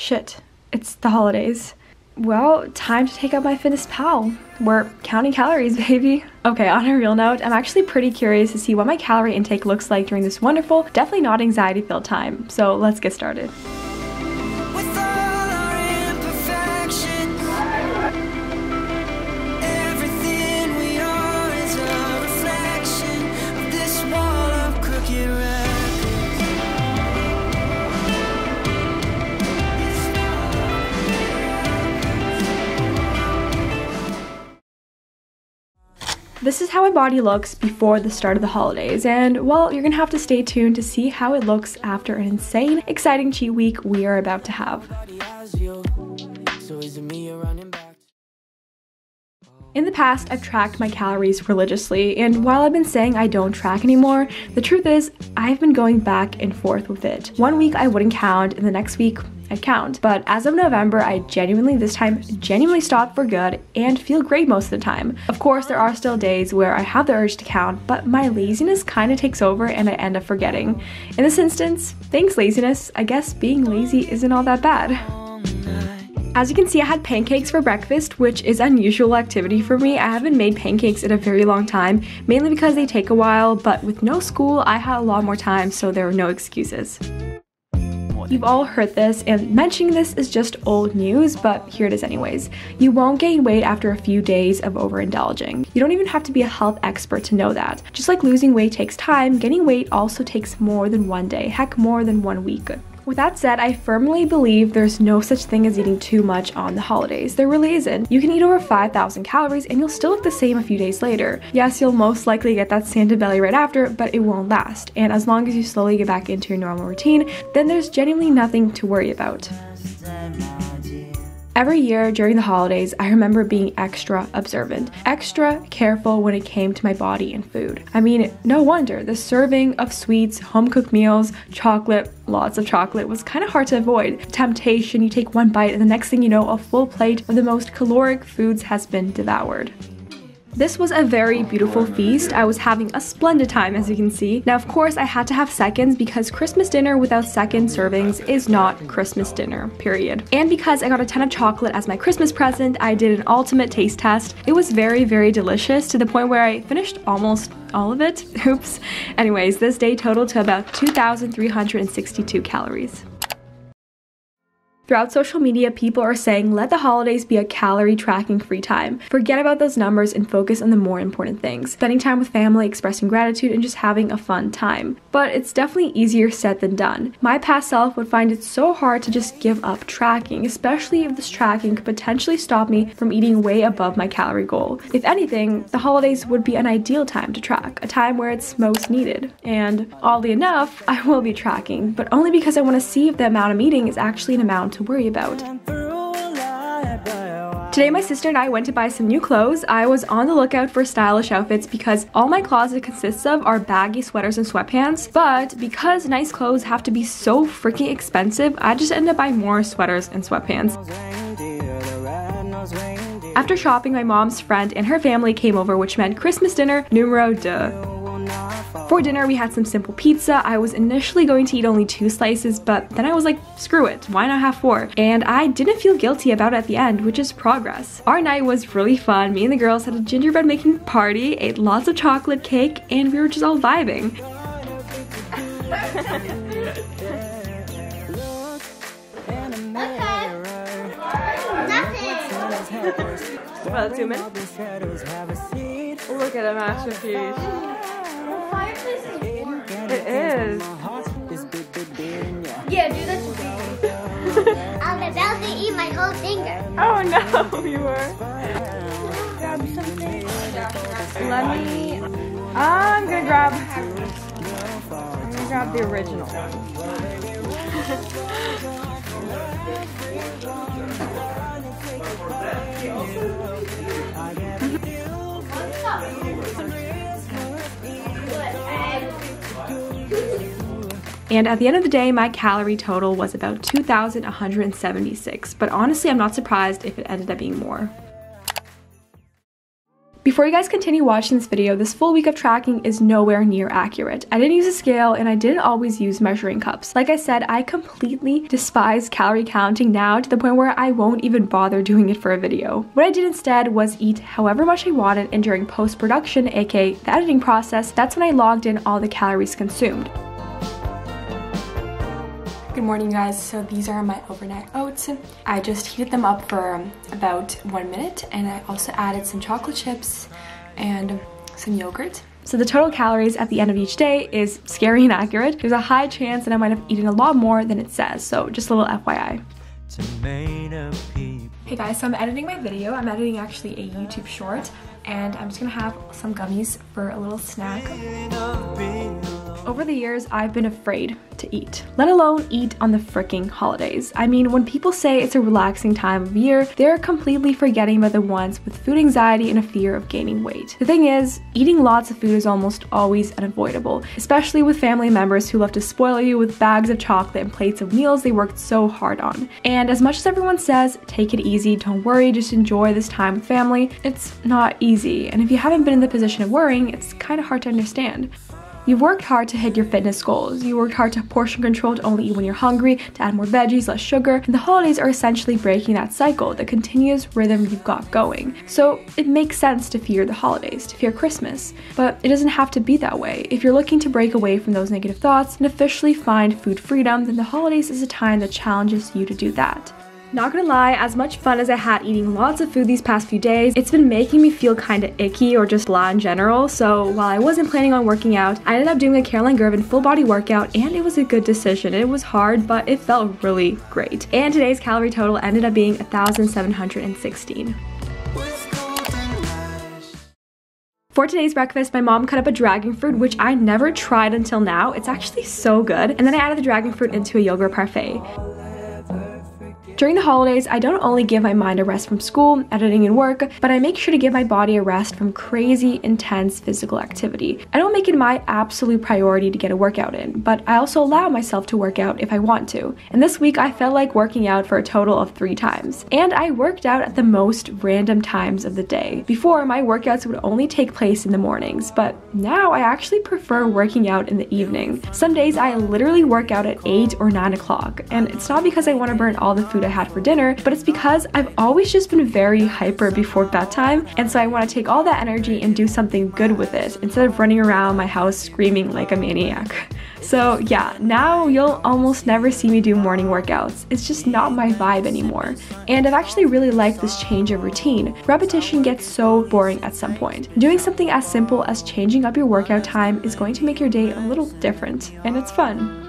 Shit, it's the holidays. Well, time to take out my Fitness Pal. We're counting calories, baby. Okay, on a real note, I'm actually pretty curious to see what my calorie intake looks like during this wonderful, definitely not anxiety-filled time. So let's get started. This is how my body looks before the start of the holidays, and well, you're gonna have to stay tuned to see how it looks after an insane, exciting cheat week we are about to have. In the past, I've tracked my calories religiously, and while I've been saying I don't track anymore, the truth is, I've been going back and forth with it. One week I wouldn't count, and the next week I'd count. But as of November, I this time genuinely stopped for good and feel great most of the time. Of course, there are still days where I have the urge to count, but my laziness kind of takes over and I end up forgetting. In this instance, thanks laziness, I guess being lazy isn't all that bad. As you can see, I had pancakes for breakfast, which is unusual activity for me. I haven't made pancakes in a very long time, mainly because they take a while, but with no school, I had a lot more time, so there were no excuses. You've all heard this, and mentioning this is just old news, but here it is anyways. You won't gain weight after a few days of overindulging. You don't even have to be a health expert to know that. Just like losing weight takes time, gaining weight also takes more than one day, heck, more than 1 week. With that said, I firmly believe there's no such thing as eating too much on the holidays. There really isn't. You can eat over 5,000 calories and you'll still look the same a few days later. Yes, you'll most likely get that Santa belly right after, but it won't last. And as long as you slowly get back into your normal routine, then there's genuinely nothing to worry about. Every year during the holidays, I remember being extra observant, extra careful when it came to my body and food. I mean, no wonder the serving of sweets, home-cooked meals, chocolate, lots of chocolate was kind of hard to avoid. Temptation, you take one bite and the next thing you know, a full plate of the most caloric foods has been devoured. This was a very beautiful feast. I was having a splendid time, as you can see. Now, of course, I had to have seconds because Christmas dinner without second servings is not Christmas dinner, period. And because I got a ton of chocolate as my Christmas present, I did an ultimate taste test. It was very, very delicious to the point where I finished almost all of it. Oops. Anyways, this day totaled to about 2,362 calories. Throughout social media, people are saying let the holidays be a calorie tracking free time. Forget about those numbers and focus on the more important things. Spending time with family, expressing gratitude, and just having a fun time. But it's definitely easier said than done. My past self would find it so hard to just give up tracking, especially if this tracking could potentially stop me from eating way above my calorie goal. If anything, the holidays would be an ideal time to track, a time where it's most needed. And oddly enough, I will be tracking, but only because I want to see if the amount I'm eating is actually an amount to worry about. Today my sister and I went to buy some new clothes. I was on the lookout for stylish outfits because all my closet consists of are baggy sweaters and sweatpants, but because nice clothes have to be so freaking expensive, I just ended up buying more sweaters and sweatpants. After shopping, my mom's friend and her family came over, which meant Christmas dinner numero deux. For dinner, we had some simple pizza. I was initially going to eat only 2 slices, but then I was like, screw it, why not have 4? And I didn't feel guilty about it at the end, which is progress. Our night was really fun. Me and the girls had a gingerbread making party, ate lots of chocolate cake, and we were just all vibing. Well, zoom in. Look at a masterpiece. It is. Yeah, do that. I'm about to eat my whole finger. Oh no, you were. Grab something. Let me. I'm gonna grab the original one. And at the end of the day, my calorie total was about 2,176, but honestly, I'm not surprised if it ended up being more. Before you guys continue watching this video, this full week of tracking is nowhere near accurate. I didn't use a scale and I didn't always use measuring cups. Like I said, I completely despise calorie counting now to the point where I won't even bother doing it for a video. What I did instead was eat however much I wanted, and during post-production, aka the editing process, that's when I logged in all the calories consumed. Good morning, guys. So these are my overnight oats. I just heated them up for about 1 minute, and I also added some chocolate chips and some yogurt. So the total calories at the end of each day is scary inaccurate. There's a high chance that I might have eaten a lot more than it says, so just a little FYI. Hey guys, so I'm editing my video. I'm editing actually a YouTube short, and I'm just gonna have some gummies for a little snack. Over the years, I've been afraid to eat, let alone eat on the freaking holidays. I mean, when people say it's a relaxing time of year, they're completely forgetting about the ones with food anxiety and a fear of gaining weight. The thing is, eating lots of food is almost always unavoidable, especially with family members who love to spoil you with bags of chocolate and plates of meals they worked so hard on. And as much as everyone says, take it easy, don't worry, just enjoy this time with family, it's not easy. And if you haven't been in the position of worrying, it's kind of hard to understand. You've worked hard to hit your fitness goals. You worked hard to portion control, to only eat when you're hungry, to add more veggies, less sugar, and the holidays are essentially breaking that cycle, the continuous rhythm you've got going. So it makes sense to fear the holidays, to fear Christmas. But it doesn't have to be that way. If you're looking to break away from those negative thoughts and officially find food freedom, then the holidays is a time that challenges you to do that. Not gonna lie, as much fun as I had eating lots of food these past few days, it's been making me feel kinda icky or just blah in general, so while I wasn't planning on working out, I ended up doing a Caroline Girvan full body workout, and it was a good decision. It was hard, but it felt really great. And today's calorie total ended up being 1,716. For today's breakfast, my mom cut up a dragon fruit, which I never tried until now. It's actually so good. And then I added the dragon fruit into a yogurt parfait. During the holidays, I don't only give my mind a rest from school, editing, and work, but I make sure to give my body a rest from crazy, intense physical activity. I don't make it my absolute priority to get a workout in, but I also allow myself to work out if I want to. And this week, I felt like working out for a total of 3 times. And I worked out at the most random times of the day. Before, my workouts would only take place in the mornings, but now I actually prefer working out in the evening. Some days, I literally work out at 8 or 9 o'clock, and it's not because I want to burn all the food I had for dinner, but it's because I've always just been very hyper before bedtime, and so I want to take all that energy and do something good with it instead of running around my house screaming like a maniac. So yeah, now you'll almost never see me do morning workouts. It's just not my vibe anymore. And I've actually really liked this change of routine. Repetition gets so boring at some point. Doing something as simple as changing up your workout time is going to make your day a little different, and it's fun.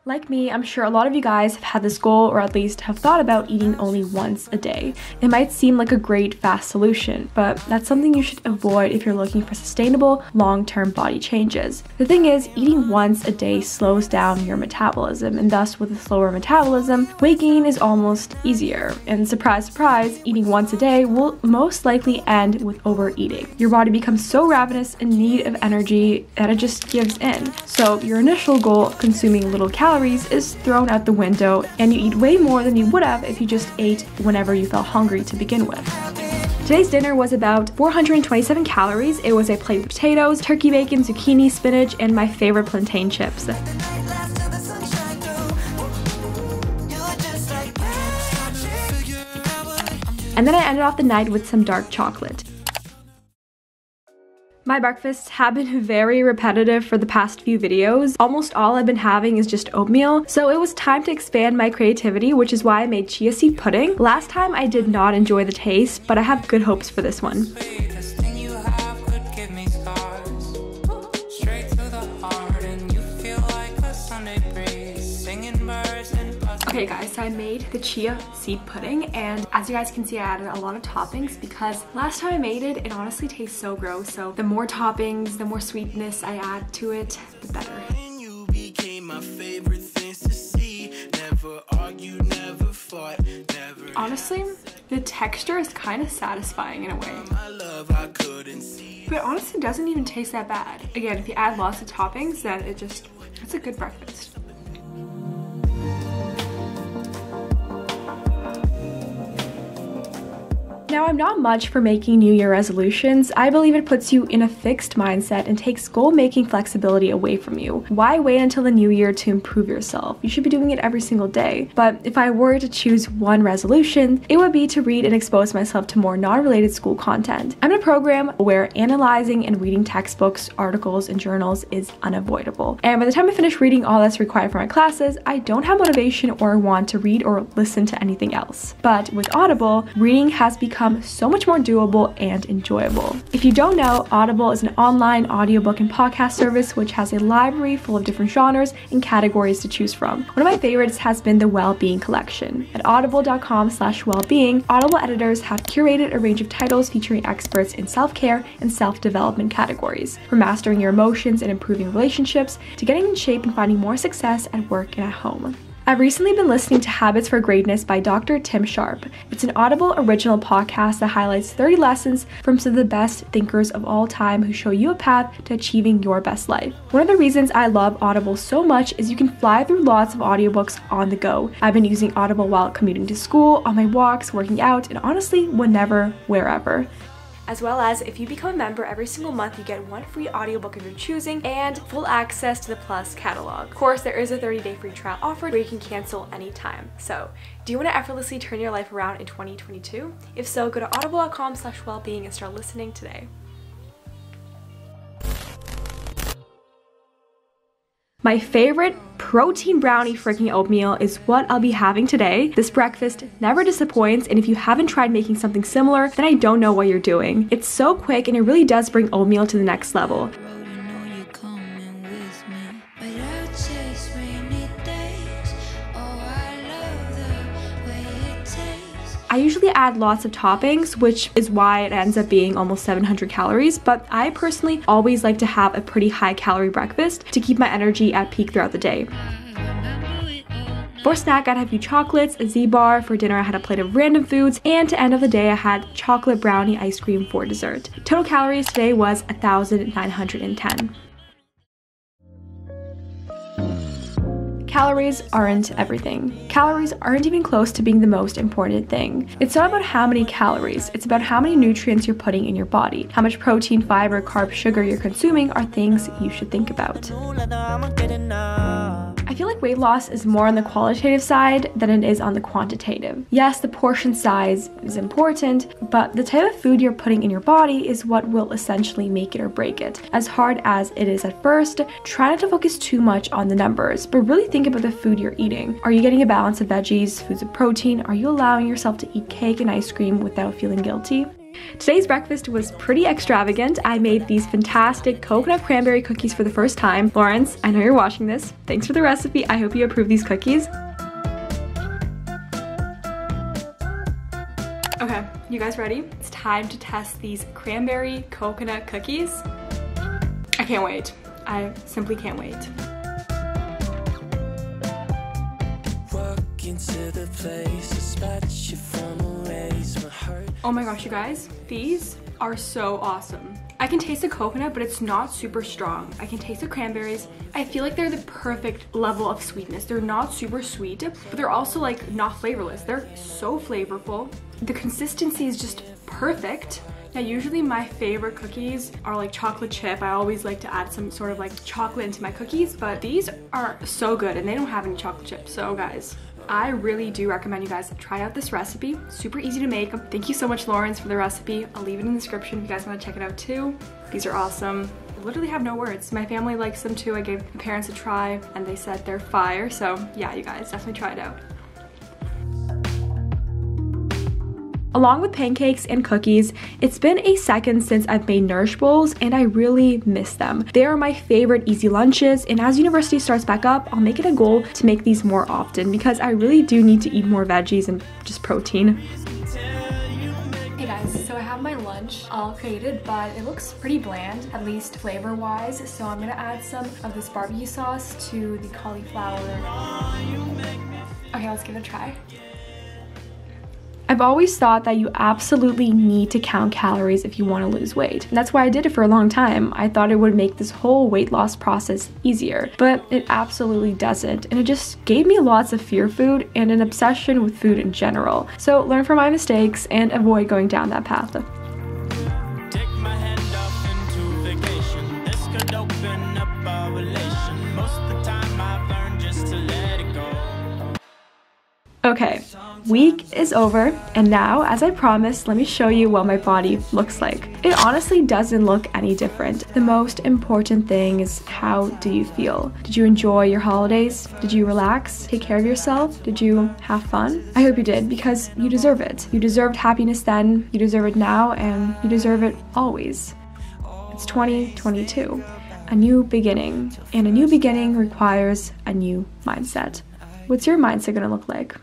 Like me, I'm sure a lot of you guys have had this goal, or at least have thought about eating only once a day. It might seem like a great fast solution, but that's something you should avoid if you're looking for sustainable, long-term body changes. The thing is, eating once a day slows down your metabolism, and thus with a slower metabolism, weight gain is almost easier. And surprise, surprise, eating once a day will most likely end with overeating. Your body becomes so ravenous in need of energy that it just gives in. So your initial goal, consuming little calories, is thrown out the window, and you eat way more than you would have if you just ate whenever you felt hungry to begin with. Today's dinner was about 427 calories. It was a plate of potatoes, turkey bacon, zucchini, spinach, and my favorite plantain chips. And then I ended off the night with some dark chocolate. My breakfasts have been very repetitive for the past few videos. Almost all I've been having is just oatmeal, so it was time to expand my creativity, which is why I made chia seed pudding. Last time I did not enjoy the taste, but I have good hopes for this one. Okay guys, so I made the chia seed pudding, and as you guys can see, I added a lot of toppings because last time I made it, it honestly tastes so gross. So the more toppings, the more sweetness I add to it, the better. You became my favorite things to see. Never argued, never fought, never. Honestly, the texture is kind of satisfying in a way. But it honestly doesn't even taste that bad. Again, if you add lots of toppings, then it's a good breakfast. Now, I'm not much for making New Year resolutions. I believe it puts you in a fixed mindset and takes goal-making flexibility away from you. Why wait until the new year to improve yourself? You should be doing it every single day. But if I were to choose one resolution, it would be to read and expose myself to more non-related school content. I'm in a program where analyzing and reading textbooks, articles, and journals is unavoidable. And by the time I finish reading all that's required for my classes, I don't have motivation or want to read or listen to anything else. But with Audible, reading has become so much more doable and enjoyable. If you don't know, Audible is an online audiobook and podcast service which has a library full of different genres and categories to choose from. One of my favorites has been the Well-Being Collection. At audible.com/wellbeing, Audible editors have curated a range of titles featuring experts in self-care and self-development categories, from mastering your emotions and improving relationships to getting in shape and finding more success at work and at home. I've recently been listening to Habits for Greatness by Dr. Tim Sharp. It's an Audible original podcast that highlights 30 lessons from some of the best thinkers of all time who show you a path to achieving your best life. One of the reasons I love Audible so much is you can fly through lots of audiobooks on the go. I've been using Audible while commuting to school, on my walks, working out, and honestly, whenever, wherever. As well as, if you become a member, every single month you get one free audiobook of your choosing and full access to the Plus catalog. Of course, there is a 30-day free trial offer where you can cancel anytime. So, do you want to effortlessly turn your life around in 2022? If so, go to audible.com/wellbeing and start listening today. My favorite protein brownie freaking oatmeal is what I'll be having today. This breakfast never disappoints, and if you haven't tried making something similar, then I don't know what you're doing. It's so quick and it really does bring oatmeal to the next level. I usually add lots of toppings, which is why it ends up being almost 700 calories, but I personally always like to have a pretty high calorie breakfast to keep my energy at peak throughout the day. For snack, I'd have a few chocolates, a Z-bar. For dinner, I had a plate of random foods, and to end of the day, I had chocolate brownie ice cream for dessert. Total calories today was 1,910. Calories aren't everything. Calories aren't even close to being the most important thing. It's not about how many calories, it's about how many nutrients you're putting in your body. How much protein, fiber, carb, sugar you're consuming are things you should think about. I feel like weight loss is more on the qualitative side than it is on the quantitative. Yes, the portion size is important, but the type of food you're putting in your body is what will essentially make it or break it. As hard as it is at first, try not to focus too much on the numbers, but really think about the food you're eating. Are you getting a balance of veggies, foods of protein? Are you allowing yourself to eat cake and ice cream without feeling guilty? Today's breakfast was pretty extravagant. I made these fantastic coconut cranberry cookies for the first time. Laurence, I know you're watching this. Thanks for the recipe. I hope you approve these cookies. Okay, you guys ready? It's time to test these cranberry coconut cookies. I can't wait. I simply can't wait. Oh my gosh, you guys, these are so awesome. I can taste the coconut, but it's not super strong. I can taste the cranberries. I feel like they're the perfect level of sweetness. They're not super sweet, but they're also like not flavorless. They're so flavorful. The consistency is just perfect. Now, usually my favorite cookies are like chocolate chip. I always like to add some sort of like chocolate into my cookies, but these are so good and they don't have any chocolate chips. So guys, I really do recommend you guys try out this recipe. Super easy to make. Thank you so much, Laurence, for the recipe. I'll leave it in the description if you guys want to check it out too. These are awesome. I literally have no words. My family likes them too. I gave my parents a try and they said they're fire. So yeah, you guys definitely try it out. Along with pancakes and cookies, it's been a second since I've made Nourish Bowls and I really miss them. They are my favorite easy lunches, and as university starts back up, I'll make it a goal to make these more often because I really do need to eat more veggies and just protein. Hey guys, so I have my lunch all created, but it looks pretty bland, at least flavor-wise, so I'm gonna add some of this barbecue sauce to the cauliflower. Okay, let's give it a try. I've always thought that you absolutely need to count calories if you want to lose weight. And that's why I did it for a long time. I thought it would make this whole weight loss process easier, but it absolutely doesn't. And it just gave me lots of fear food and an obsession with food in general. So learn from my mistakes and avoid going down that path. Take my hand off into vacation. This could open up our relation. Most of the time I've learned just to let it go. Okay, week is over, and now, as I promised, let me show you what my body looks like. It honestly doesn't look any different. The most important thing is, how do you feel? Did you enjoy your holidays? Did you relax? Take care of yourself? Did you have fun? I hope you did, because you deserve it. You deserved happiness then, you deserve it now, and you deserve it always. It's 2022, a new beginning, and a new beginning requires a new mindset. What's your mindset gonna look like?